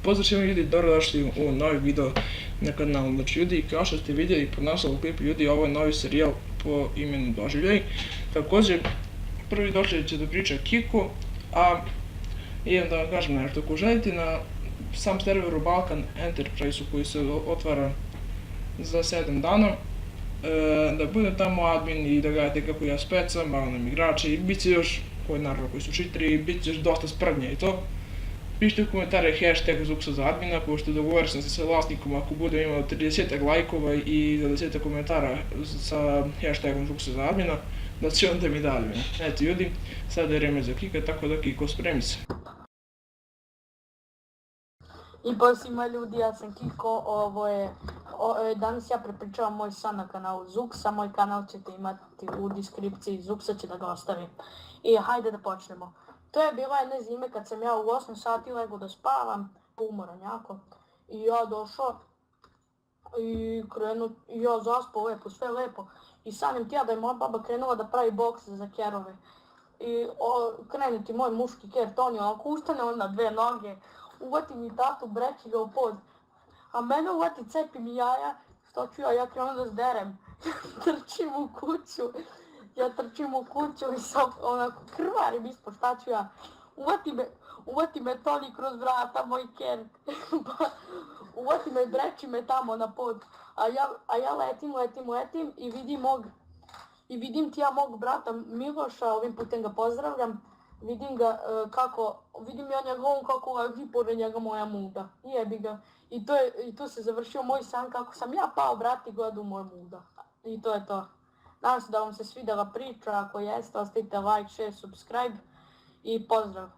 Pozdrav svima ljudi, dobrodošli u novi video na kanalu. Znači ljudi, kao što ste vidjeli po naslovu klipa ljudi, ovo je novi serijal po imenu Doživljaj. Također, prvi doživljaj će da priča Kiko, a idem da vam kažem nešto. Ako želite na sam serveru Balkan Enterprise koji se otvara za 7 dana, da budem tamo admin i da gledate kako ja specam, malo nam igrače i bit će još, koji su čitari, bit će još dosta sprnje i to. Pišite u komentare hashtag Zuksa za admina, pošto dogovorio sam se sa vlasnikom ako bude imao 30 lajkova i 20 komentara sa hashtagom Zuksa za admina, da će onda mi dali. Eto ljudi, sada je vreme za Kika, tako da Kiko spremi se. I pa svima ljudi, ja sam Kiko, danas ja prepričavam moj san na kanalu Zuksa, moj kanal ćete imati u deskripciji, Zuksa će da ga ostavi. I hajde da počnemo. To je bila jedne zime kad sam ja u 8 sati legao da spavam, umoran jako, i ja došao i ja zaspao lepo, sve lepo. I sanjam ti ja da je moja baba krenula da pravi boks za kerove. I krene ti moj muški ker, Toni, onako ustane on na dve noge, uvati mi tatu, breći ga u pod, a mene uvati, cepi mi jaja, što ću ja krenu da zderem, trčim u kuću. Ja trčim u kuću i sam onako krvarim ispod, šta ću ja? Uvati me Toni kroz vrata, moj ker. Uvati me i breči me tamo na pod. A ja letim i vidim ti ja mog brata Miloša, ovim putem ga pozdravljam. Vidim ja njegovom kako leži pored njega moja muda. Jebi ga. I tu se završio moj san kako sam ja pao, brat, i gledao moj muda. I to je to. Nadam se da vam se svidjela priča, ako jeste, ostavite like, share, subscribe i pozdrav!